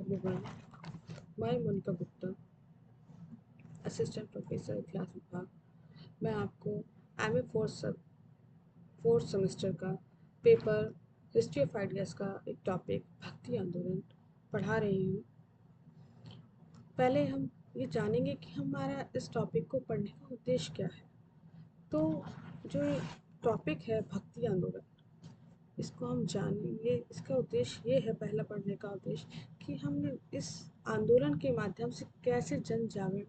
Everyone, मैं Monika Gupta, assistant professor इतिहास विभाग। मैं आपको एमए फोर्थ सेमेस्टर का पेपर हिस्ट्री ऑफ आइडियाज़ का एक टॉपिक भक्ति आंदोलन पढ़ा रही हूँ। पहले हम ये जानेंगे कि हमारा इस टॉपिक को पढ़ने का उद्देश्य क्या है। तो जो टॉपिक है भक्ति आंदोलन, इसको हम जानेंगे। इसका उद्देश्य ये है, पहला पढ़ने का उद्देश्य, कि हमने इस आंदोलन के माध्यम से कैसे जन जागरण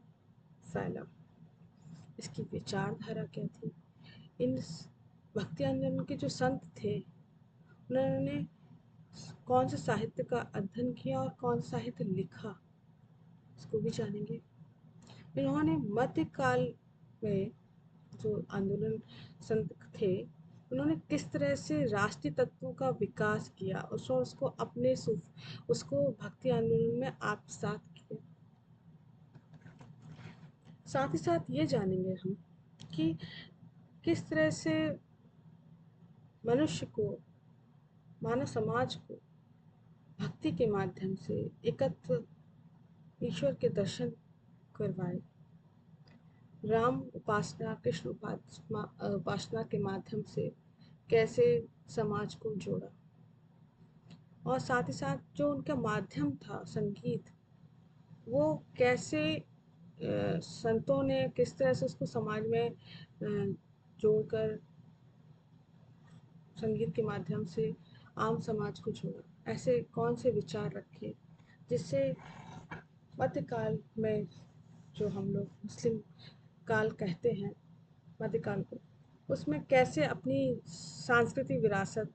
फैला, इसकी विचारधारा क्या थी। इन भक्ति आंदोलन के जो संत थे, उन्होंने कौन से साहित्य का अध्ययन किया और कौन सा साहित्य लिखा, इसको भी जानेंगे। इन्होंने मध्यकाल में जो आंदोलन संत थे, उन्होंने किस तरह से राष्ट्रीय तत्वों का विकास किया और उसको अपने उसको भक्ति आंदोलन में आत्मसात किया। साथ ही साथ ये जानेंगे हम कि किस तरह से मनुष्य को, मानव समाज को भक्ति के माध्यम से एकत्व ईश्वर के दर्शन करवाए। राम उपासना, कृष्ण उपासना के माध्यम से कैसे समाज को जोड़ा, और साथ ही साथ जो उनका माध्यम था संगीत, वो कैसे संतों ने किस तरह से उसको समाज में जोड़कर संगीत के माध्यम से आम समाज को जोड़ा। ऐसे कौन से विचार रखे जिससे मध्यकाल में, जो हम लोग मुस्लिम काल कहते हैं मध्यकाल को, उसमें कैसे अपनी सांस्कृतिक विरासत,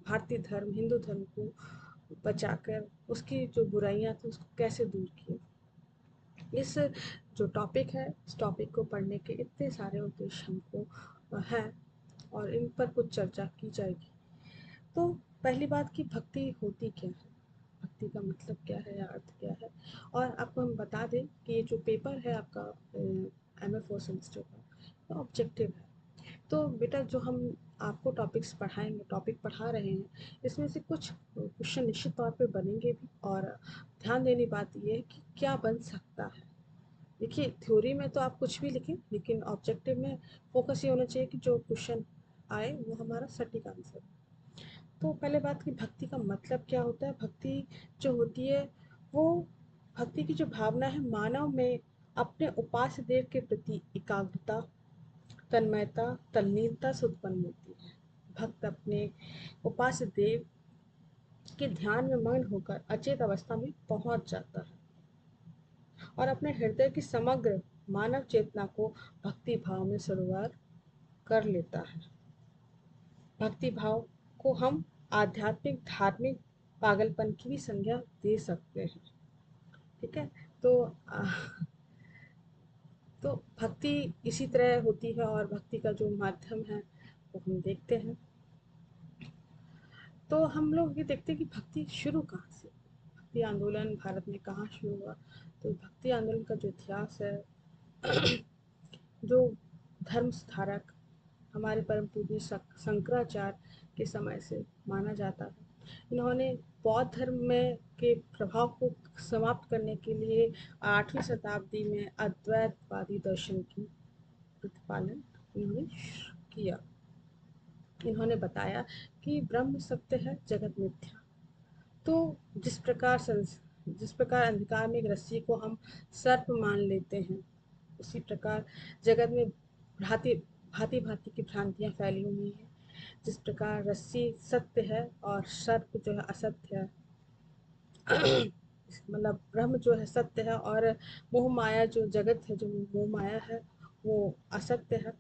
भारतीय धर्म, हिंदू धर्म को बचाकर उसकी जो बुराइयां थी उसको कैसे दूर किए। इस जो टॉपिक है, इस टॉपिक को पढ़ने के इतने सारे उद्देश्य हमको हैं और इन पर कुछ चर्चा की जाएगी। तो पहली बात कि भक्ति होती क्या है, भक्ति का मतलब क्या है या अर्थ क्या है। और आपको हम बता दें कि ये जो पेपर है आपका एमए फोर्थ सेमेस्टर का ऑब्जेक्टिव है। तो बेटा, जो हम आपको टॉपिक्स पढ़ाएंगे, टॉपिक पढ़ा रहे हैं, इसमें से कुछ क्वेश्चन निश्चित तौर पे बनेंगे भी। और ध्यान देने बात ये है कि क्या बन सकता है। देखिए, थ्योरी में तो आप कुछ भी लिखें, लेकिन ऑब्जेक्टिव में फोकस ये होना चाहिए कि जो क्वेश्चन आए वो हमारा सटीक आंसर। तो पहले बात की भक्ति का मतलब क्या होता है। भक्ति जो होती है, वो भक्ति की जो भावना है, मानव में अपने उपास्य देव के प्रति एकाग्रता, तन्मयता, तल्लीनता से उत्पन्न होती है। भक्त अपने उपास्य देव के ध्यान में मग्न होकर अचेत अवस्था में पहुंच जाता है और अपने हृदय की समग्र मानव चेतना को भक्ति भाव में सरोवर कर लेता है। भक्ति भाव को हम आध्यात्मिक, धार्मिक पागलपन की भी संज्ञा दे सकते हैं। ठीक है। तो तो भक्ति इसी तरह होती है, और भक्ति का जो माध्यम है वो हम देखते हैं। तो हम लोग ये देखते हैं कि भक्ति शुरू कहाँ से, भक्ति आंदोलन भारत में कहाँ शुरू हुआ। तो भक्ति आंदोलन का जो इतिहास है, जो धर्म सुधारक हमारे परम पूज्य शंकराचार्य के समय से माना जाता है। इन्होंने बौद्ध धर्म में के प्रभाव को समाप्त करने के लिए 8वीं शताब्दी में अद्वैतवादी दर्शन की प्रतिपालन इन्होंने किया। इन्होंने बताया कि ब्रह्म सत्य है, जगत मिथ्या। तो जिस प्रकार अंधकार में एक रस्सी को हम सर्प मान लेते हैं, उसी प्रकार जगत में भांति भांति भांति की भ्रांतियाँ फैली हुई हैं। जिस प्रकार रस्सी सत्य है और सर्प जो है असत्य है, मतलब ब्रह्म जो है सत्य है और मोह माया जो जगत है, जो मोह माया है, वो असत्य है।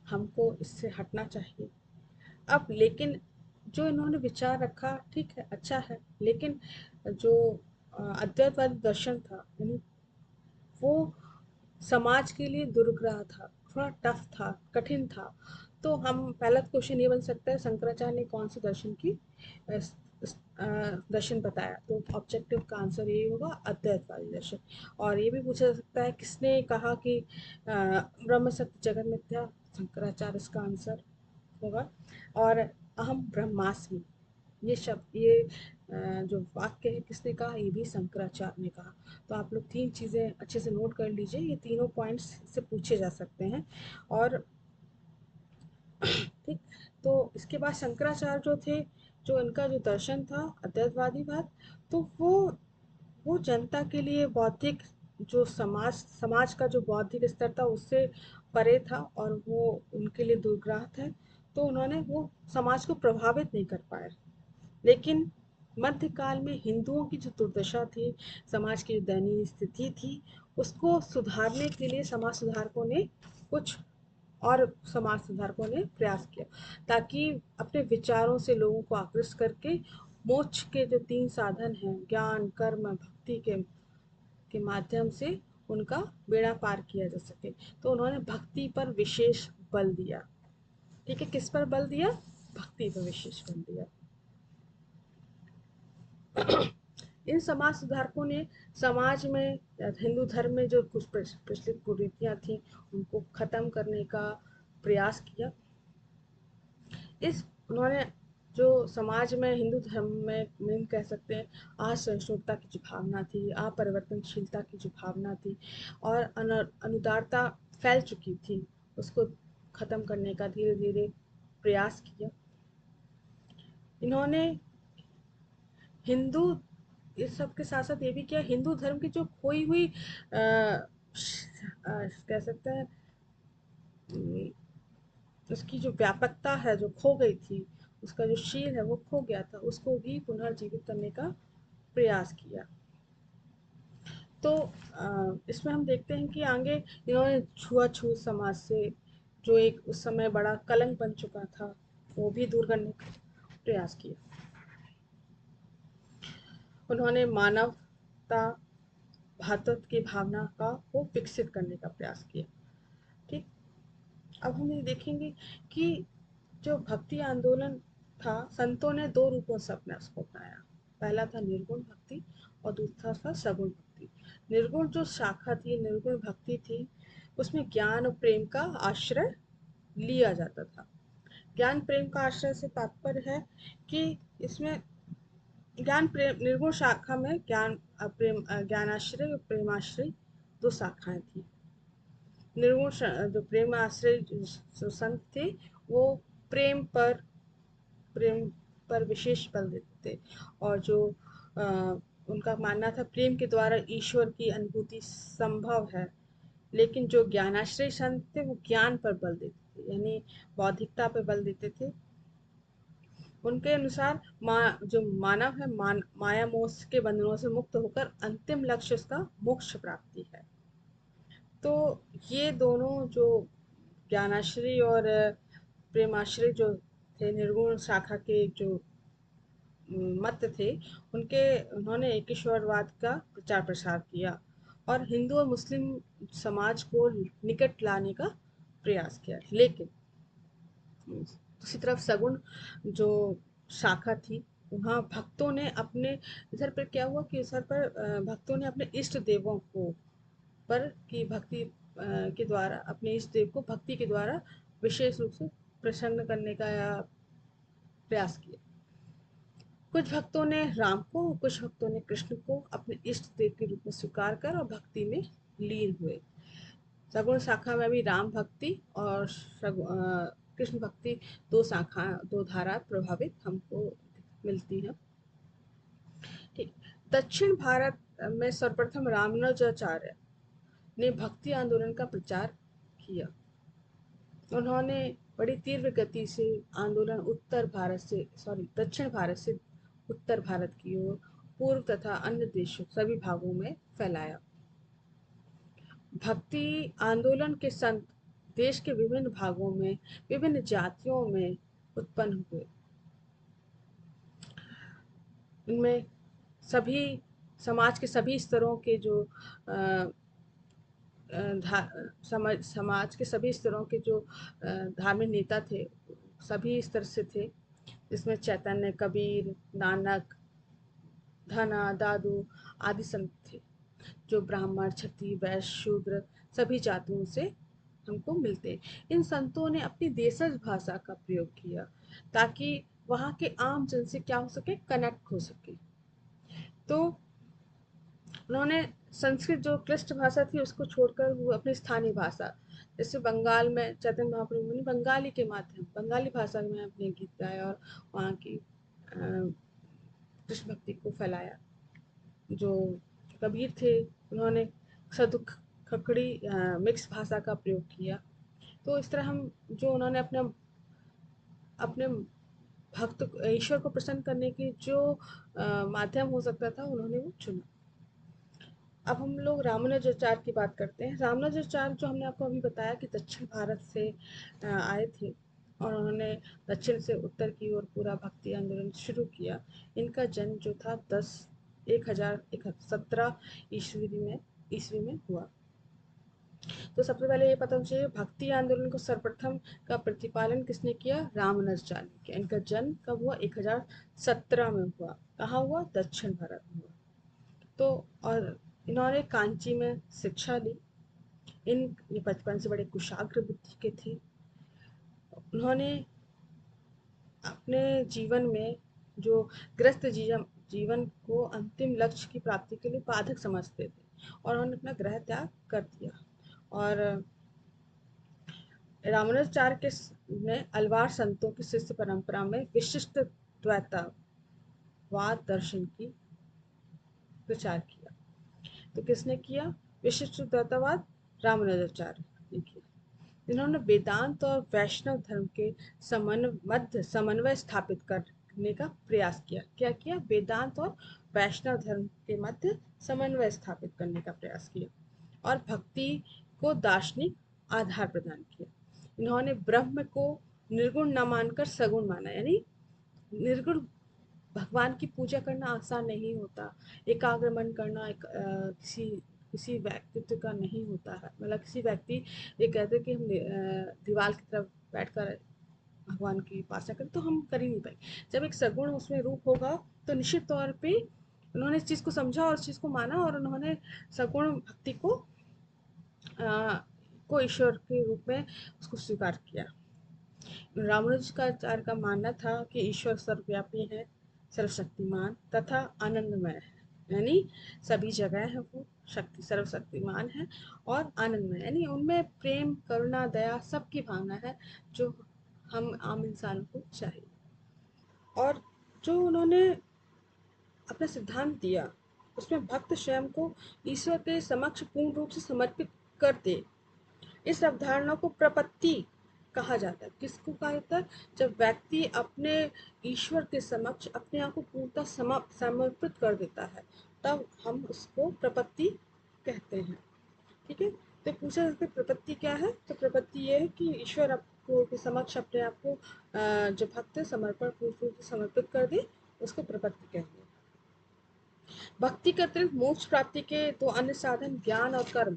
हमको इससे हटना चाहिए। अब लेकिन जो इन्होंने विचार रखा, ठीक है, अच्छा है, लेकिन जो अद्वैतवादी दर्शन था, वो समाज के लिए दुर्ग्रह था, थोड़ा टफ था, कठिन था। तो हम पहला क्वेश्चन ये बन सकता है, शंकराचार्य ने कौन से दर्शन की दर्शन बताया। तो ऑब्जेक्टिव का आंसर यही होगा, अद्वैतवादी दर्शन। और ये भी पूछा जा सकता है, किसने कहा कि ब्रह्म सत्य जगत मिथ्या। शंकराचार्य इसका आंसर होगा। और अहम ब्रह्मास्मि, ये शब्द, ये जो वाक्य है किसने कहा? ये भी शंकराचार्य ने कहा। तो आप लोग 3 चीज़ें अच्छे से नोट कर लीजिए, ये तीनों पॉइंट्स से पूछे जा सकते हैं। और ठीक, तो इसके बाद शंकराचार्य जो थे, जो इनका जो दर्शन था अद्वैतवादीवाद, तो वो जनता के लिए बौद्धिक, जो समाज का जो बौद्धिक स्तर था उससे परे था, और वो उनके लिए दुर्ग्राह थे। तो उन्होंने वो समाज को प्रभावित नहीं कर पाए। लेकिन मध्यकाल में हिंदुओं की जो दुर्दशा थी, समाज की जो दयनीय स्थिति थी, उसको सुधारने के लिए समाज सुधारकों ने कुछ और समाज सुधारकों ने प्रयास किया, ताकि अपने विचारों से लोगों को आकृष्ट करके मोक्ष के जो 3 साधन हैं, ज्ञान, कर्म, भक्ति के माध्यम से उनका बेड़ा पार किया जा सके। तो उन्होंने भक्ति पर विशेष बल दिया। ठीक है, किस पर बल दिया? भक्ति पर विशेष बल दिया। इन समाज सुधारकों ने समाज में, हिंदू धर्म में जो कुछ प्रचलित कुरीतियां थी, उनको खत्म करने का प्रयास किया। इस उन्होंने जो समाज में, हिंदू धर्म में कह सकते हैं, असहिष्णुता की जो भावना थी, अपरिवर्तनशीलता की जो भावना थी, और अनुदारता फैल चुकी थी, उसको खत्म करने का धीरे धीरे प्रयास किया। इन्होंने हिंदू, इस सब के साथ साथ ये भी किया, हिंदू धर्म की जो खोई हुई कह सकते हैं, उसकी जो व्यापकता है जो खो गई थी, उसका जो शील है वो खो गया था, उसको भी पुनर्जीवित करने का प्रयास किया। तो इसमें हम देखते हैं कि आगे इन्होंने छुआछूत समाज से, जो एक उस समय बड़ा कलंक बन चुका था, वो भी दूर करने का प्रयास किया। उन्होंने मानवता, भातृत्व की भावना का वो विकसित करने का प्रयास किया। ठीक, अब हम ये देखेंगे कि जो भक्ति आंदोलन था, संतों ने 2 रूपों से अपने उसको अपनाया। पहला था निर्गुण भक्ति और दूसरा था सगुण भक्ति। निर्गुण जो शाखा थी, निर्गुण भक्ति थी, उसमें ज्ञान और प्रेम का आश्रय लिया जाता था। ज्ञान प्रेम का आश्रय से तात्पर्य है कि इसमें ज्ञान प्रेम, निर्गुण शाखा में ज्ञान प्रेम, ज्ञानाश्रय और प्रेमाश्रय 2 शाखाएं थी। निर्गुण जो प्रेम आश्रय जो संत थे, वो प्रेम पर प्रेम पर विशेष बल देते थे, और जो आ, उनका मानना था प्रेम के द्वारा ईश्वर की अनुभूति संभव है। लेकिन जो ज्ञानाश्रय संत थे, वो ज्ञान पर बल देते थे, यानी बौद्धिकता पर बल देते थे। उनके अनुसार जो मानव है, माया मोह के बंधनों से मुक्त होकर अंतिम लक्ष्य उसका मोक्ष प्राप्ति है। तो ये दोनों जो ज्ञानाश्रय और प्रेमाश्रय जो थे, निर्गुण शाखा के जो मत थे, उन्होंने एक ईश्वरवाद का प्रचार प्रसार किया, और हिंदू और मुस्लिम समाज को निकट लाने का प्रयास किया। लेकिन दूसरी तरफ सगुण जो शाखा थी, वहाँ भक्तों ने अपने, इधर पर क्या हुआ कि इधर पर भक्तों ने अपने इष्ट देवों को पर की भक्ति के द्वारा, अपने इष्ट देव को भक्ति के द्वारा विशेष रूप से प्रसन्न करने का प्रयास किया। कुछ भक्तों ने राम को, कुछ भक्तों ने कृष्ण को अपने इष्ट देव के रूप में स्वीकार कर और भक्ति में लीन हुए। सगुण शाखा में भी राम भक्ति और कृष्ण भक्ति, 2 शाखा, 2 धारा प्रभावित हमको मिलती है। ठीक, दक्षिण भारत में सर्वप्रथम रामानुजाचार्य ने भक्ति आंदोलन का प्रचार किया। उन्होंने बड़ी तीव्र गति से आंदोलन दक्षिण भारत से उत्तर भारत की ओर, पूर्व तथा अन्य देशों, सभी भागों में फैलाया। भक्ति आंदोलन के संत देश के विभिन्न भागों में, विभिन्न जातियों में उत्पन्न हुए। इनमें सभी समाज के सभी स्तरों के जो समाज के सभी स्तरों के जो धार्मिक नेता थे, सभी स्तर से थे, जिसमें चैतन्य, कबीर, नानक, धना, दादू आदि संत थे, जो ब्राह्मण, क्षत्रिय, वैश्य, शूद्र सभी जातियों से हमको मिलते। इन संतों ने अपनी देशज भाषा का प्रयोग किया, ताकि वहाँ के आम जन से क्या हो सके, कनेक्ट हो सके। तो उन्होंने संस्कृत जो क्लिष्ट भाषा थी उसको छोड़कर वो अपनी स्थानीय भाषा, जैसे बंगाल में चैतन्य महाप्रभु ने बंगाली के माध्यम बंगाली भाषा में अपने गीत गाए और वहाँ की कृष्ण भक्ति को फैलाया। जो कबीर थे उन्होंने सदुख खकड़ी मिक्स भाषा का प्रयोग किया। तो इस तरह हम जो उन्होंने अपने अपने भक्त ईश्वर को प्रसन्न करने की जो माध्यम हो सकता था उन्होंने वो चुना। अब हम लोग रामानुजाचार्य की बात करते हैं। रामानुजाचार्य जो हमने आपको अभी बताया कि दक्षिण भारत से आए थे और उन्होंने दक्षिण से उत्तर की ओर पूरा भक्ति आंदोलन शुरू किया। इनका जन्म जो था 1017 ईस्वी में हुआ। तो सबसे पहले ये पता होना चाहिए भक्ति आंदोलन को सर्वप्रथम का प्रतिपालन किसने किया, रामानुजाचार्य ने किया। इनका जन्म कब हुआ, 1017 में हुआ। कहाँ हुआ, दक्षिण भारत में हुआ। तो और इन्होंने कांची में शिक्षा ली। ये बचपन से बड़े कुशाग्र बुद्धि के थे। उन्होंने अपने जीवन में जो ग्रस्त जीवन को अंतिम लक्ष्य की प्राप्ति के लिए बाधक समझते थे और उन्होंने अपना ग्रह त्याग कर दिया। और रामानुजाचार्य के ने अलवार संतों की शिष्य परंपरा में विशिष्ट द्वैतवाद दर्शन की प्रचार किया। तो किसने किया, विशिष्ट द्वैतवाद रामानुजाचार्य ने किया। इन्होंने वेदांत और वैष्णव धर्म के मध्य समन्वय स्थापित करने का प्रयास किया। क्या किया, वेदांत और वैष्णव धर्म के मध्य समन्वय स्थापित करने का प्रयास किया और भक्ति को दार्शनिक आधार प्रदान किया। इन्होंने ब्रह्म को निर्गुण न मानकर सगुण माना, यानी निर्गुण भगवान की पूजा करना आसान नहीं होता। एकाग्र मन करना किसी किसी व्यक्तित्व का नहीं होता है। मतलब किसी व्यक्ति ये कहते कि हम दीवार की तरफ बैठकर भगवान की उपासना करें तो हम कर ही नहीं पाएंगे। जब एक सगुण उसमें रूप होगा तो निश्चित तौर पे उन्होंने इस चीज़ को समझा और इस चीज़ को माना और उन्होंने सगुण भक्ति को ईश्वर के रूप में उसको स्वीकार किया। रामानुजाचार्य का मानना था कि ईश्वर सर्वव्यापी है, सर्वशक्तिमान तथा आनंदमय है, यानी सभी जगह है वो शक्ति, सर्वशक्तिमान है और आनंदमय, यानी उनमें प्रेम करुणा दया सबकी भावना है जो हम आम इंसान को चाहिए। और जो उन्होंने अपना सिद्धांत दिया उसमें भक्त स्वयं को ईश्वर के समक्ष पूर्ण रूप से समर्पित कर दे। इस अवधारणा को प्रपत्ति कहा जाता है। किसको कहा जाता है, जब व्यक्ति अपने ईश्वर के समक्ष अपने आप को पूर्णतः समर्पित कर देता है तब हम उसको प्रपत्ति कहते हैं। ठीक है, तो पूछा जाता है प्रपत्ति क्या है, तो प्रपत्ति ये है कि ईश्वर आपको के समक्ष अपने आप को जो भक्त समर्पण पूर्ण रूप से समर्पित कर दे उसको प्रपत्ति कहते हैं। भक्ति के अतिरिक्त मोक्ष प्राप्ति के दो अन्य साधन ज्ञान और कर्म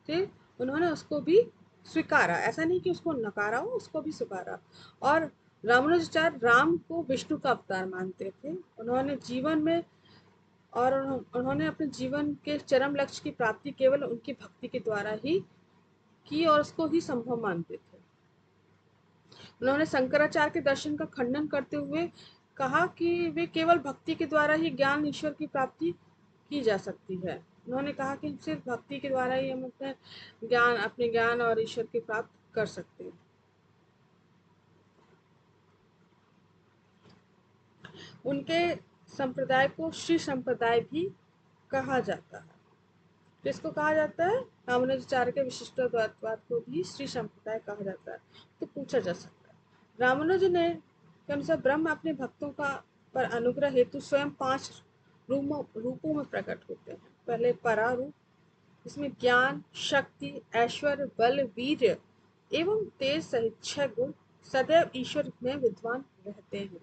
थे। उन्होंने उसको भी स्वीकारा, ऐसा नहीं कि उसको नकारा हो, उसको भी स्वीकारा। और रामानुजाचार्य राम को विष्णु का अवतार मानते थे। उन्होंने जीवन में और उन्होंने अपने जीवन के चरम लक्ष्य की प्राप्ति केवल उनकी भक्ति के द्वारा ही की और उसको ही संभव मानते थे। उन्होंने शंकराचार्य के दर्शन का खंडन करते हुए कहा कि वे केवल भक्ति के द्वारा ही ज्ञान ईश्वर की प्राप्ति की जा सकती है। उन्होंने कहा कि सिर्फ भक्ति के द्वारा ही हम अपने ज्ञान और ईश्वर की प्राप्त कर सकते हैं। उनके संप्रदाय को श्री संप्रदाय भी कहा जाता है। किसको कहा जाता है, रामानुजाचार्य के विशिष्टद्वैतवाद को भी श्री संप्रदाय कहा जाता है। तो पूछा जा सकता है, रामानुज ने के अनुसार ब्रह्म अपने भक्तों का पर अनुग्रह हेतु स्वयं 5 रूपों में प्रकट होते हैं। पहले परा रूप, इसमें ज्ञान, शक्ति, ऐश्वर्य, बल, वीर्य एवं तेज सहित 6 गुण सदैव ईश्वर में विद्वान रहते हैं।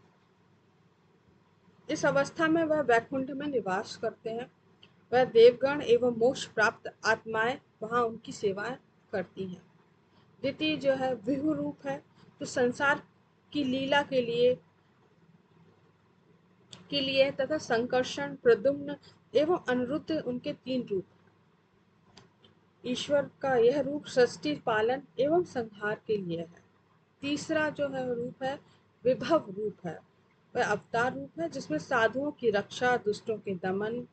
इस अवस्था में वह वैकुंठ में निवास करते हैं। वह देवगण एवं मोक्ष प्राप्त आत्माएं वहां उनकी सेवाएं करती हैं। द्वितीय जो है विभु रूप है, तो संसार की लीला के लिए तथा संकर्षण, प्रद्युम्न एवं अनिरुद्ध उनके 3 रूप। ईश्वर का यह रूप सृष्टि, पालन एवं संहार के लिए है। तीसरा जो है रूप है विभव रूप है, वह अवतार रूप है जिसमें साधुओं की रक्षा, दुष्टों के दमन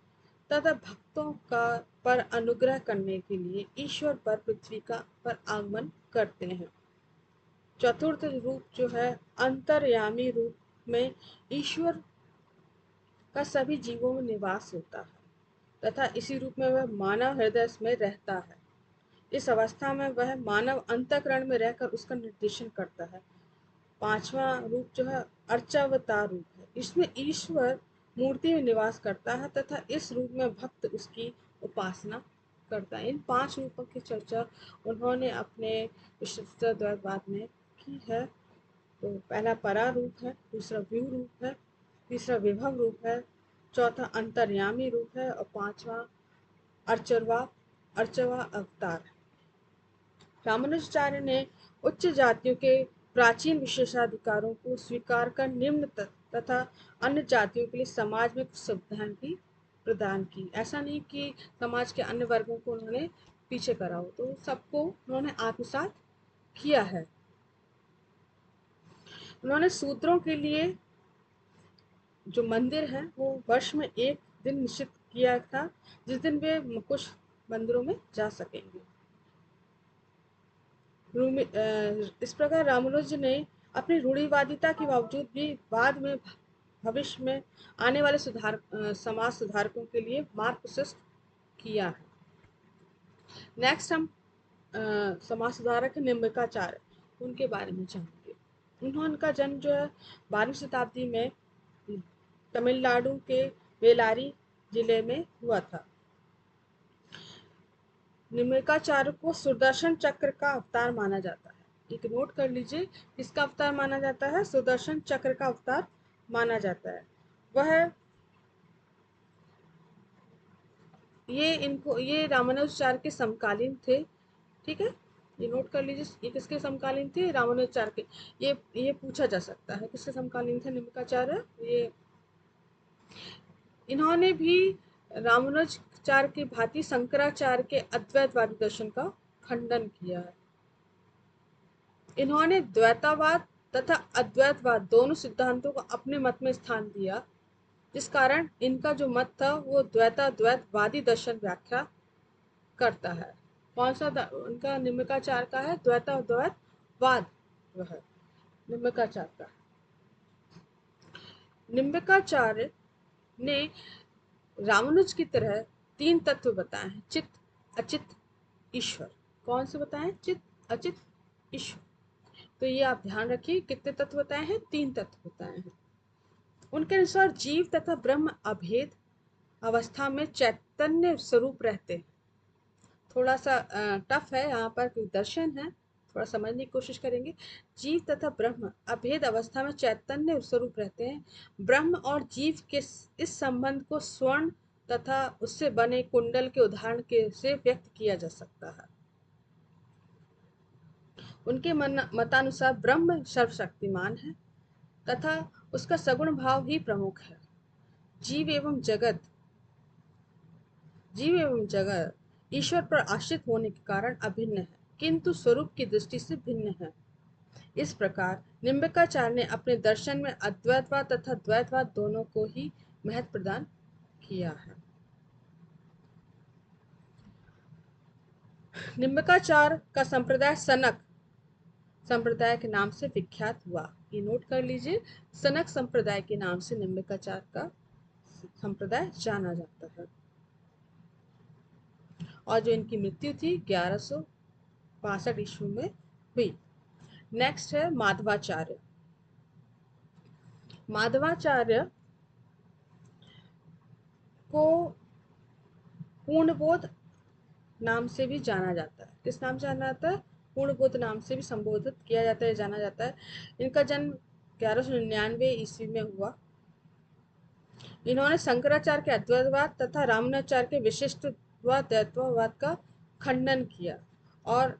तथा भक्तों का पर अनुग्रह करने के लिए ईश्वर पर पृथ्वी का पर आगमन करते हैं। चतुर्थ रूप जो है अंतर्यामी रूप में ईश्वर का सभी जीवों में निवास होता है तथा इसी रूप में वह मानव हृदय में रहता है। इस अवस्था में वह मानव अंतःकरण में रहकर उसका निर्देशन करता है। पांचवा रूप जो है अर्चावतार रूप है, इसमें ईश्वर मूर्ति में निवास करता है तथा इस रूप में भक्त उसकी उपासना करता है। इन 5 रूपों की चर्चा उन्होंने अपने विशिष्टाद्वैतवाद में की है। तो पहला परा रूप है, दूसरा व्यू रूप है, तीसरा विभव रूप है, चौथा अंतर्यामी रूप है और पांचवा अर्चवा अर्चवा अवतार। रामानुजाचार्य ने उच्च जातियों के प्राचीन विशेषाधिकारों को स्वीकार कर निम्न तथा अन्य जातियों के लिए समाज में कुछ सुविधाएं भी प्रदान की। ऐसा नहीं कि समाज के अन्य वर्गों को उन्होंने पीछे करा हो, तो सबको उन्होंने आत्मसात किया है। उन्होंने शूद्रों के लिए जो मंदिर है वो वर्ष में एक दिन निश्चित किया था जिस दिन वे कुछ मंदिरों में जा सकेंगे। इस प्रकार रामानुज ने अपनी रूढ़िवादिता के बावजूद भी बाद में भविष्य में आने वाले समाज सुधारकों के लिए मार्ग प्रशस्त किया है। नेक्स्ट हम समाज सुधारक निम्बिकाचार्य, उनके बारे में जानेंगे। उनका जन्म जो है 12वीं शताब्दी में तमिलनाडु के बेलारी जिले में हुआ था। निम्बिकाचार्य को सुदर्शन चक्र का अवतार माना जाता है। एक नोट कर लीजिए, किसका अवतार माना जाता है? सुदर्शन चक्र का अवतार माना जाता है। वह ये रामानुजाचार्य के समकालीन थे। ठीक है, ये नोट कर लीजिए, ये किसके समकालीन थे? रामानुजाचार्य के। ये पूछा जा सकता है किसके समकालीन थे निम्बिकाचार्य। ये इन्होंने भी रामानुजाचार्य की भांति शंकराचार्य के अद्वैतवादी दर्शन का खंडन किया है। इन्होंने द्वैतवाद तथा अद्वैतवाद दोनों सिद्धांतों को अपने मत में स्थान दिया, जिस कारण इनका जो मत था वो द्वैतवादी दर्शन व्याख्या करता है। कौन सा उनका निम्बिकाचार्य का है? द्वैतवाद वह निम्बिकाचार्य का। निम्बिकाचार्य ने रामानुज की तरह 3 तत्व बताए हैं, चित्त, अचित्त, ईश्वर। कौन से बताए? चित्त, अचित्त, ईश्वर। तो ये आप ध्यान रखिए, कितने तत्व बताए हैं? 3 तत्व बताए हैं। उनके अनुसार जीव तथा ब्रह्म अभेद अवस्था में चैतन्य स्वरूप रहते हैं। थोड़ा सा टफ है यहाँ पर, क्योंकि दर्शन है, थोड़ा समझने की कोशिश करेंगे। जीव तथा ब्रह्म अभेद अवस्था में चैतन्य स्वरूप रहते हैं। ब्रह्म और जीव के इस संबंध को स्वर्ण तथा उससे बने कुंडल के उदाहरण से व्यक्त किया जा सकता है। उनके मतानुसार ब्रह्म सर्वशक्तिमान है तथा उसका सगुण भाव ही प्रमुख है। जीव एवं जगत ईश्वर पर आश्रित होने के कारण अभिन्न है, किंतु स्वरूप की दृष्टि से भिन्न है। इस प्रकार निम्बिकाचार्य ने अपने दर्शन में अद्वैतवाद तथा द्वैतवाद दोनों को ही महत्व प्रदान किया है। निम्बिकाचार्य का संप्रदाय सनक संप्रदाय के नाम से विख्यात हुआ। ये नोट कर लीजिए, सनक संप्रदाय के नाम से निम्बिकाचार्य का संप्रदाय जाना जाता है। और जो इनकी मृत्यु थी 1162 ईस्वी में हुई। नेक्स्ट है माधवाचार्य। माधवाचार्य को पूर्णबोध नाम से भी जाना जाता है। किस नाम से जाना जाता है? पूर्णबोध नाम से भी संबोधित किया जाता है, जाना जाता है। इनका जन्म 1199 ईस्वी में हुआ। इन्होंने शंकराचार्य के अद्वैतवाद तथा रामानुजाचार्य के विशिष्टवाद द्वैतवाद का खंडन किया और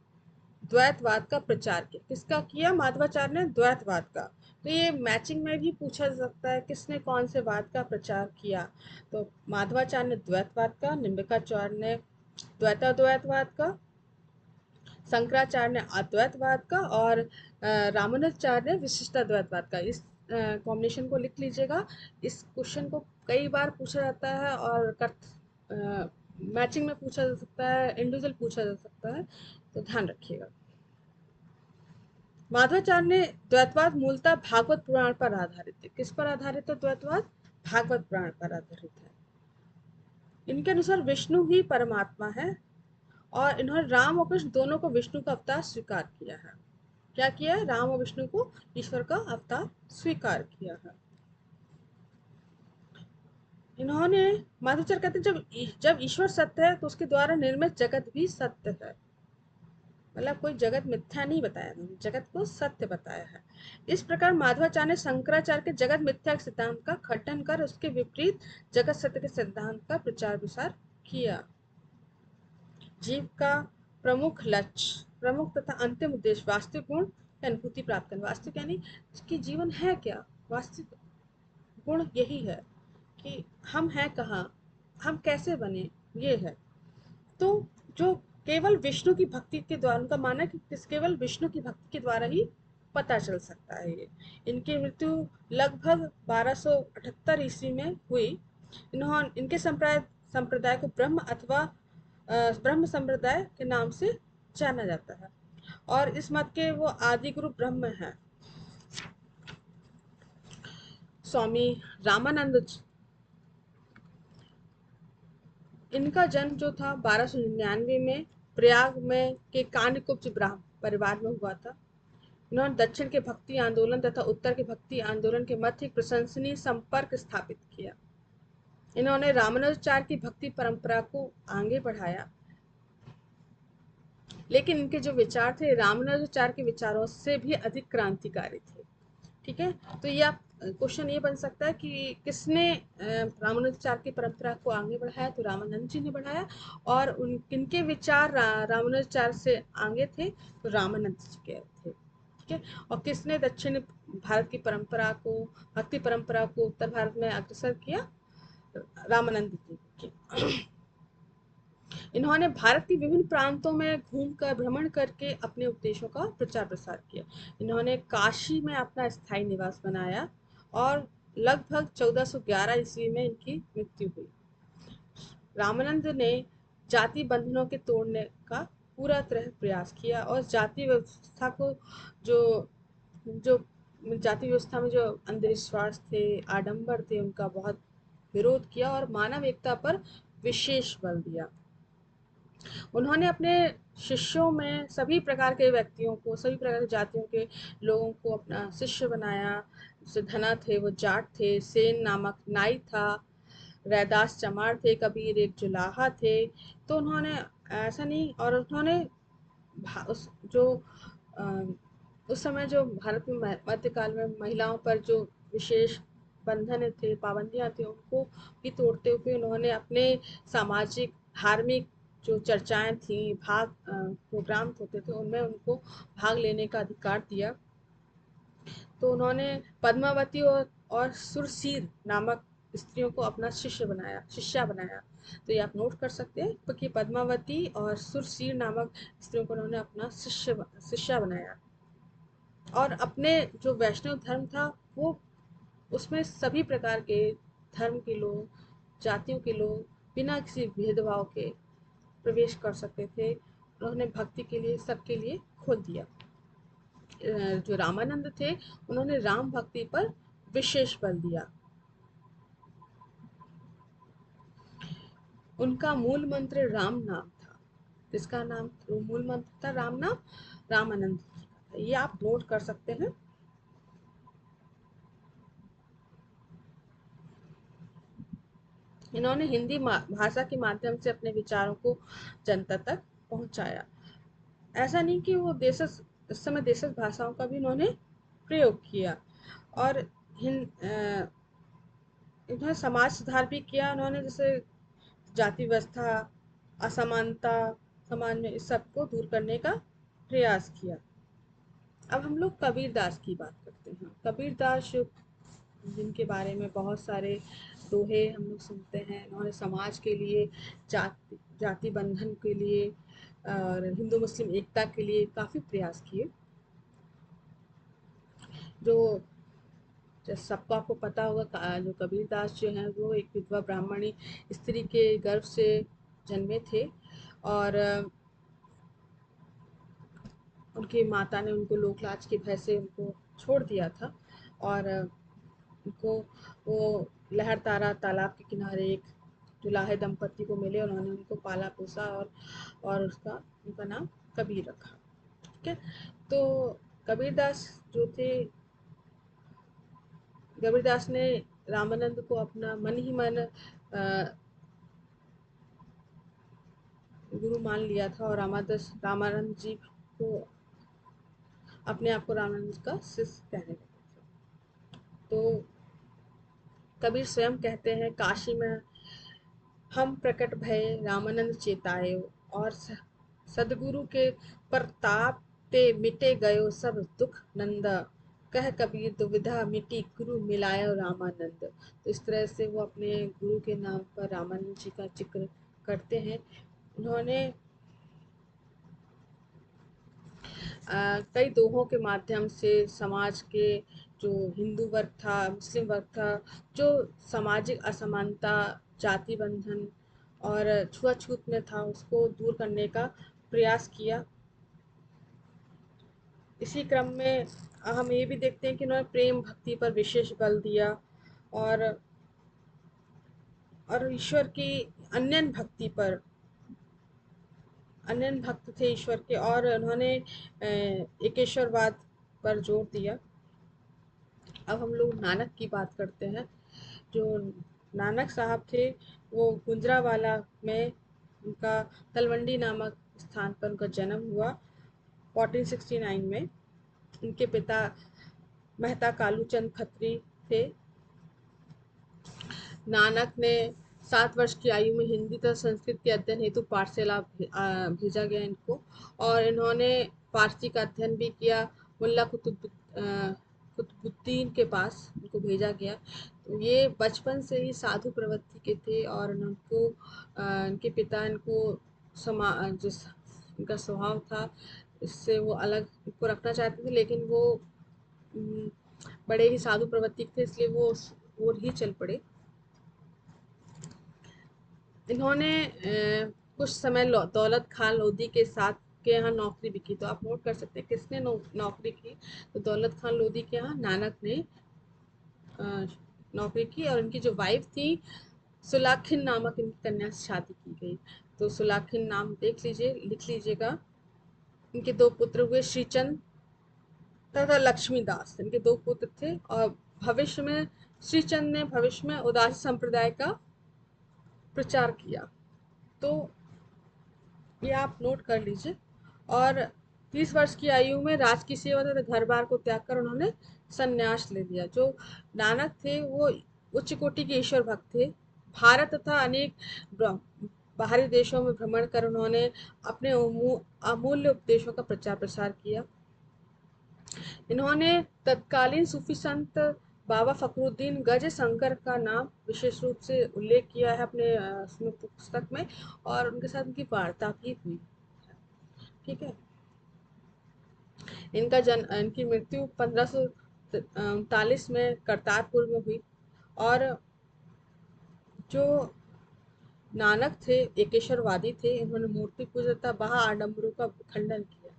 द्वैतवाद का प्रचार किया। किसका किया? माधवाचार्य ने द्वैतवाद का। तो ये मैचिंग में भी पूछा जा सकता है किसने कौन से वाद का प्रचार किया। तो माधवाचार्य ने द्वैतवाद का, निम्बिकाचार्य ने द्वैतवाद का। शंकराचार्य ने अद्वैतवाद का और रामानुजाचार्य ने विशिष्टाद्वैतवाद का। इस कॉम्बिनेशन को लिख लीजिएगा। इस क्वेश्चन को कई बार पूछा जाता है और मैचिंग में पूछा जा सकता है, इंडिविजुअल पूछा जा सकता है, तो ध्यान रखिएगा। माधवाचार्य ने द्वैतवाद मूलतः भागवत पुराण पर आधारित है। किस पर आधारित है द्वैतवाद? भागवत पुराण पर आधारित है। इनके अनुसार विष्णु ही परमात्मा है और इन्होंने राम और कृष्ण दोनों को विष्णु का अवतार स्वीकार किया है। क्या किया है? राम और विष्णु को ईश्वर का अवतार स्वीकार किया है। इन्होंने माधवाचार्य कहते हैं जब ईश्वर सत्य है तो उसके द्वारा निर्मित जगत भी सत्य है। मतलब कोई जगत मिथ्या नहीं बताया, जगत को सत्य बताया है। इस प्रकार माधवाचार्य ने शंकराचार्य के जगत मिथ्या के सिद्धांत का खंडन कर उसके विपरीत जगत सत्य के सिद्धांत का प्रचार प्रसार किया। जीव का प्रमुख लक्ष्य, प्रमुख तथा अंतिम उद्देश्य वास्तविक गुण की अनुभूति प्राप्त करना। वास्तविक यानी इसकी जीवन है क्या? वास्तविक गुण यही है कि हम हैं कहाँ, हम कैसे बने, ये है। तो जो केवल विष्णु की भक्ति के द्वारा, उनका मानना है कि केवल विष्णु की भक्ति के द्वारा ही पता चल सकता है ये। इनकी मृत्यु लगभग 1278 ईस्वी में हुई। इनके संप्रदाय को ब्रह्म अथवा ब्रह्म संप्रदाय के नाम से जाना जाता है और इस मत के वो आदि गुरु ब्रह्म हैं। स्वामी रामानंद, इनका जन्म जो था 1299 में प्रयाग में के कान्यकुब्ज ब्राह्मण परिवार में हुआ था। इन्होंने दक्षिण के भक्ति आंदोलन तथा उत्तर के भक्ति आंदोलन के मध्य एक प्रशंसनीय संपर्क स्थापित किया। इन्होंने रामानुजाचार्य की भक्ति परंपरा को आगे बढ़ाया, लेकिन इनके जो विचार थे रामानुजाचार्य के विचारों से भी अधिक क्रांतिकारी थे। ठीक है, तो ये आप क्वेश्चन ये बन सकता है कि किसने रामानुजाचार्य की परंपरा को आगे बढ़ाया? तो रामानंद जी ने बढ़ाया। और उन किनके विचार रामानुजाचार्य से आगे थे? तो रामानंद जी के थे। ठीक है, और किसने दक्षिण भारत की परंपरा को, भक्ति परंपरा को उत्तर भारत में अग्रसर किया? रामानंद जी। इन्होंने भारत के विभिन्न प्रांतों में घूमकर, भ्रमण करके अपने उपदेशों का प्रचार प्रसार किया। इन्होंने काशी में अपना स्थायी निवास बनाया और लगभग 1411 ईस्वी में इनकी मृत्यु हुई। रामानंद ने जाति बंधनों के तोड़ने का पूरा तरह प्रयास किया और जाति व्यवस्था को जो जो जाति व्यवस्था में जो अंधविश्वास थे, आडंबर थे, उनका बहुत विरोध किया और मानव एकता पर विशेष बल दिया। उन्होंने अपने शिष्यों में सभी प्रकार के व्यक्तियों को, सभी प्रकार की जातियों के लोगों को अपना शिष्य बनाया। जैसे धना थे, वो जाट थे, सेन नामक नाई था, रैदास चमार थे, कबीर एक जुलाहा थे। तो उन्होंने ऐसा नहीं, और उन्होंने जो उस समय जो भारत में मध्यकाल में महिलाओं पर जो विशेष बंधन थे, पाबंदियां थी, उनको भी तोड़ते हुए उन्होंने अपने सामाजिक, धार्मिक जो चर्चाएं थी, प्रोग्राम होते थे, उनमें उनको भाग लेने का अधिकार दिया। तो उन्होंने पद्मावती और सुरसीर नामक स्त्रियों को अपना शिष्या बनाया। तो ये आप नोट कर सकते हैं क्योंकि पद्मावती और सुरसीर नामक स्त्रियों को उन्होंने अपना शिष्या बनाया। और अपने जो वैष्णव धर्म था, वो उसमें सभी प्रकार के धर्म के लोग, जातियों के लोग बिना किसी भेदभाव के प्रवेश कर सकते थे। उन्होंने भक्ति के लिए सबके लिए खोल दिया। जो रामानंद थे, उन्होंने राम भक्ति पर विशेष बल दिया। उनका मूल मंत्र राम नाम था। इसका नाम मूल मंत्र था राम नाम, रामानंद जी का। ये आप नोट कर सकते हैं। इन्होंने हिंदी भाषा के माध्यम से अपने विचारों को जनता तक पहुंचाया। ऐसा नहीं कि वो इस समय देशज भाषाओं का भी इन्होंने प्रयोग किया। और इन्होंने समाज सुधार भी किया। उन्होंने जैसे जाति व्यवस्था, असमानता समाज में, इस सब को दूर करने का प्रयास किया। अब हम लोग कबीरदास की बात करते हैं। कबीरदास जिनके बारे में बहुत सारे दोहे हम लोग सुनते हैं। इन्होंने समाज के लिए, जाति बंधन के लिए और हिंदू मुस्लिम एकता के लिए काफ़ी प्रयास किए। जो सबको आपको पता होगा, जो कबीरदास जो हैं वो एक विधवा ब्राह्मणी स्त्री के गर्भ से जन्मे थे, और उनकी माता ने उनको लोकलाज के भय से उनको छोड़ दिया था, और उनको वो लहरतारा तालाब के किनारे एक दुलाहे दंपति को मिले, उन्होंने उनको पाला पोसा और उनका नाम कबीर रखा। ठीक है। तो कबीरदास जो थे, कबीरदास ने रामानंद को अपना मन ही मन गुरु मान लिया था, और रामानंद जी को अपने आप को रामानंद का शिष्य कहने लगे थे। तो कबीर स्वयं कहते हैं, काशी में हम प्रकट भये रामानंद चेतायो, और सदगुरु के प्रताप ते मिटे गयो सब दुख नंदा, कह कबीर दुविधा मिटी गुरु मिलायो रामानंद। तो इस तरह से वो अपने गुरु के नाम पर रामानंद जी का जिक्र करते हैं। उन्होंने कई दोहों के माध्यम से समाज के जो हिंदू वर्ग था, मुस्लिम वर्ग था, जो सामाजिक असमानता, जाति बंधन और छुआछूत में था, उसको दूर करने का प्रयास किया। इसी क्रम में हम ये भी देखते हैं कि उन्होंने प्रेम भक्ति पर विशेष बल दिया, और ईश्वर की अन्यन भक्ति पर, अन्य भक्त थे ईश्वर के, और उन्होंने एकेश्वरवाद पर जोर दिया। अब हम लोग नानक की बात करते हैं। जो नानक साहब थे वो गुजरांवाला में, उनका तलवंडी नामक स्थान पर उनका जन्म हुआ 1469 में। उनके पिता मेहता कालूचंद खत्री थे। नानक ने 7 वर्ष की आयु में हिंदी तथा संस्कृत के अध्ययन हेतु पाठशाला भेजा गया इनको, और इन्होंने फारसी का अध्ययन भी किया। मुल्ला कुतुबुद्दीन के पास उनको भेजा गया। तो ये बचपन से ही साधु प्रवृत्ति के थे, और उनको इनके पिता इनको जिस इनका स्वभाव था, इससे वो अलग को रखना चाहते थे, लेकिन वो बड़े ही साधु प्रवृत्ति के थे, इसलिए वो उस ओर ही चल पड़े। इन्होंने कुछ समय दौलत खान लोधी के साथ के यहाँ नौकरी भी की। तो आप नोट कर सकते हैं किसने नौकरी की, तो दौलत खान लोधी के यहाँ नानक ने नौकरी की, और इनकी जो वाइफ थी सुलाखिन नामक इनकी कन्या से शादी की गई। तो सुलाखिन नाम देख लीजिए, लिख लीजिएगा। इनके 2 पुत्र हुए, श्रीचंद तथा लक्ष्मीदास, इनके 2 पुत्र थे। और भविष्य में श्रीचंद ने भविष्य में उदासी संप्रदाय का प्रचार किया। तो ये आप नोट कर लीजिए। और 30 वर्ष की आयु में राज की सेवा तथा घर बार को त्याग कर उन्होंने संन्यास ले लिया। जो नानक थे वो उच्च कोटि के ईश्वर भक्त थे। भारत तथा अनेक बाहरी देशों में भ्रमण कर उन्होंने अपने अमूल्य उपदेशों का प्रचार प्रसार किया। इन्होंने तत्कालीन सूफी संत बाबा फकरुद्दीन गज शंकर का नाम विशेष रूप से उल्लेख किया है अपने पुस्तक में, और उनके साथ उनकी वार्ता भी हुई। ठीक है। इनकी मृत्यु 1539 में करतारपुर में हुई। और जो नानक थे एकेश्वरवादी थे, इन्होंने मूर्ति पूजा तथा बाह्य आडंबरों का खंडन किया,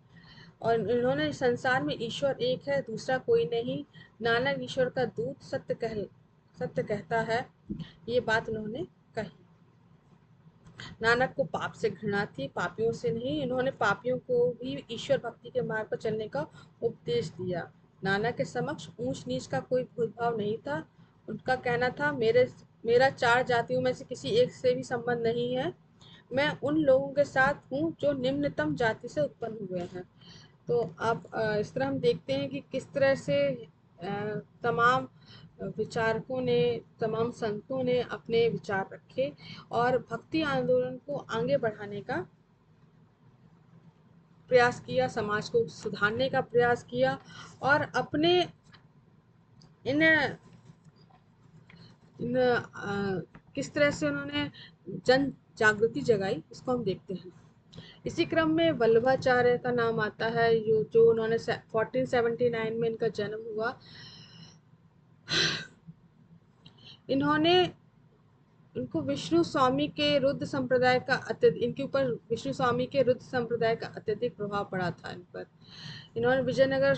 और इन्होंने संसार में ईश्वर एक है, दूसरा कोई नहीं, नानक ईश्वर का दूत, सत्य कहता है, ये बात उन्होंने कही। नानक को पाप से घृणा थी, पापियों से नहीं। इन्होंने पापियों को भी ईश्वर भक्ति के मार्ग पर चलने का उपदेश दिया। नानक के समक्ष ऊंच नीच का कोई भेदभाव नहीं था। उनका कहना था, मेरा 4 जातियों में से किसी एक से भी संबंध नहीं है। मैं उन लोगों के साथ हूँ जो निम्नतम जाति से उत्पन्न हुए हैं। तो आप इस तरह हम देखते हैं कि किस तरह से तमाम विचारकों ने, तमाम संतों ने अपने विचार रखे, और भक्ति आंदोलन को आगे बढ़ाने का प्रयास किया, समाज को सुधारने का प्रयास किया, और अपने इन किस तरह से उन्होंने जन जागृति जगाई, इसको हम देखते हैं। इसी क्रम में वल्लभाचार्य का नाम आता है, जो जो उन्होंने 1479 में इनका जन्म हुआ। इन्होंने इनको विष्णु स्वामी के रुद्र संप्रदाय का अत्यधिक इनके ऊपर विष्णु स्वामी के रुद्र संप्रदाय का अत्यधिक प्रभाव पड़ा था इन पर। इन्होंने विजयनगर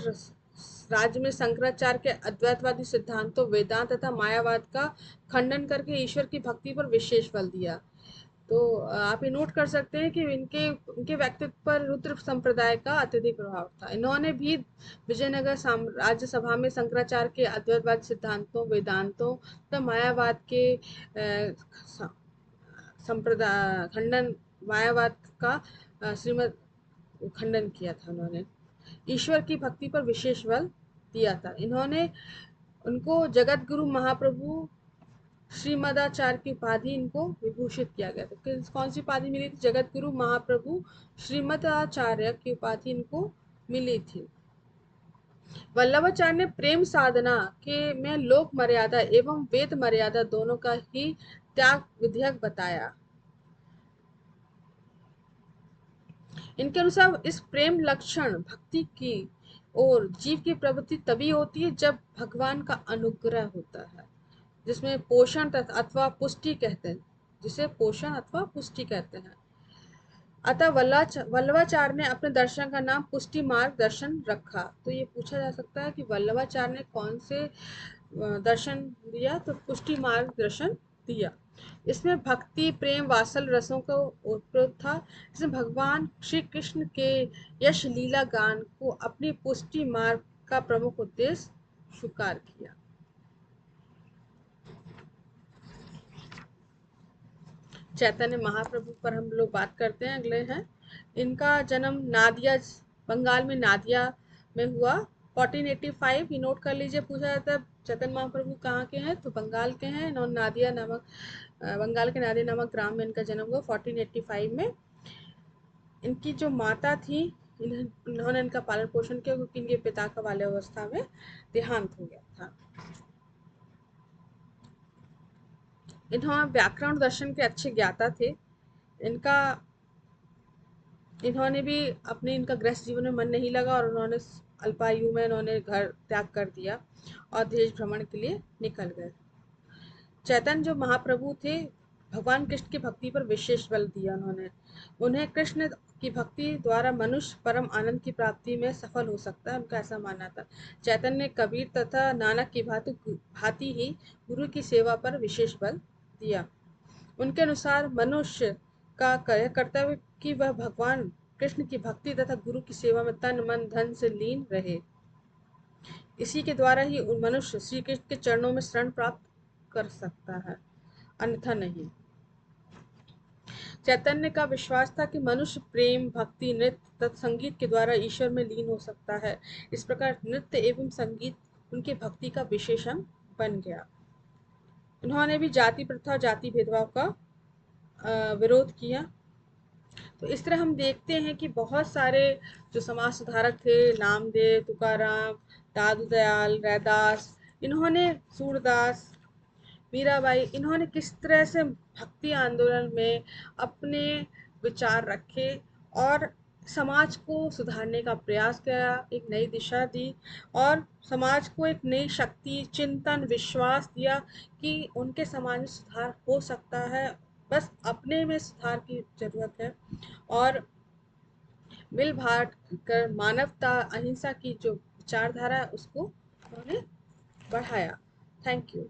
राज्य में शंकराचार्य के अद्वैतवादी सिद्धांतों, वेदांत तथा मायावाद का खंडन करके ईश्वर की भक्ति पर विशेष बल दिया। तो आप ये नोट कर सकते हैं कि इनके इनके व्यक्तित्व पर रुद्र संप्रदाय का अत्यधिक प्रभाव था। इन्होंने भी विजयनगर राज्य सभा में शंकराचार्य के अद्वैतवाद सिद्धांतों, वेदांतों तथा मायावाद के संप्रदाय खंडन मायावाद का श्रीमद खंडन किया था। उन्होंने ईश्वर की भक्ति पर विशेष बल दिया था। इन्होंने उनको जगत गुरु महाप्रभु श्रीमदाचार्य की उपाधि इनको विभूषित किया गया था। कौन सी उपाधि मिली थी? जगत गुरु महाप्रभु श्रीमदाचार्य की उपाधि इनको मिली थी। वल्लभाचार्य ने प्रेम साधना के में लोक मर्यादा एवं वेद मर्यादा दोनों का ही त्याग विधेयक बताया। इनके अनुसार इस प्रेम लक्षण भक्ति की और जीव की प्रवृत्ति तभी होती है जब भगवान का अनुग्रह होता है, जिसमें पोषण अथवा पुष्टि कहते हैं, जिसे पोषण अथवा पुष्टि कहते हैं। अतः वल्लभाचार्य ने अपने दर्शन का नाम पुष्टि मार्ग दर्शन रखा। तो ये पूछा जा सकता है कि वल्लभाचार्य ने कौन से दर्शन दिया? तो पुष्टि मार्ग दर्शन दिया। इसमें भक्ति, प्रेम, वात्सल रसों का उपयोग था। इसमें भगवान श्री कृष्ण के यश लीला गान को अपनी पुष्टि मार्ग का प्रमुख उद्देश्य स्वीकार किया। चैतन्य महाप्रभु पर हम लोग बात करते हैं। अगले हैं, इनका जन्म नादिया, बंगाल में नादिया में हुआ 1485। ये नोट कर लीजिए, पूछा जाता है चैतन्य महाप्रभु कहाँ के हैं, तो बंगाल के हैं। इन्होंने नादिया नामक बंगाल के नादिया नामक ग्राम में इनका जन्म हुआ 1485 में। इनकी जो माता थी, इन्होंने इनका पालन पोषण किया क्योंकि इनके पिता का बाल्यावस्था में देहांत हो गया था। इन्होंने व्याकरण दर्शन के अच्छे ज्ञाता थे। इन्होंने भी अपने इनका गृहस्थ जीवन में मन नहीं लगा और उन्होंने अल्पायु में इन्होंने घर त्याग कर दिया और देश भ्रमण के लिए निकल गए। चैतन्य जो महाप्रभु थे, भगवान कृष्ण की भक्ति पर विशेष बल दिया उन्होंने। उन्हें कृष्ण की भक्ति द्वारा मनुष्य परम आनंद की प्राप्ति में सफल हो सकता है, उनका ऐसा मानना था। चैतन्य ने कबीर तथा नानक की भांति ही गुरु की सेवा पर विशेष बल दिया। उनके अनुसार मनुष्य का कर्तव्य कि वह भगवान कृष्ण की भक्ति तथा गुरु की सेवा में तन मन धन से लीन रहे। इसी के द्वारा ही मनुष्य श्री कृष्ण के चरणों में शरण प्राप्त कर सकता है, अन्यथा नहीं। चैतन्य का विश्वास था कि मनुष्य प्रेम, भक्ति, नृत्य तथा संगीत के द्वारा ईश्वर में लीन हो सकता है। इस प्रकार नृत्य एवं संगीत उनके भक्ति का विशेषण बन गया। उन्होंने भी जाति प्रथा, जाति भेदभाव का विरोध किया। तो इस तरह हम देखते हैं कि बहुत सारे जो समाज सुधारक थे, नामदेव, तुकाराम, दादू दयाल, रैदास, इन्होंने सूरदास, मीराबाई, इन्होंने किस तरह से भक्ति आंदोलन में अपने विचार रखे और समाज को सुधारने का प्रयास किया, एक नई दिशा दी और समाज को एक नई शक्ति, चिंतन, विश्वास दिया कि उनके समाज में सुधार हो सकता है, बस अपने में सुधार की जरूरत है। और मिल बांट कर मानवता, अहिंसा की जो विचारधारा है उसको उन्होंने बढ़ाया। Thank you.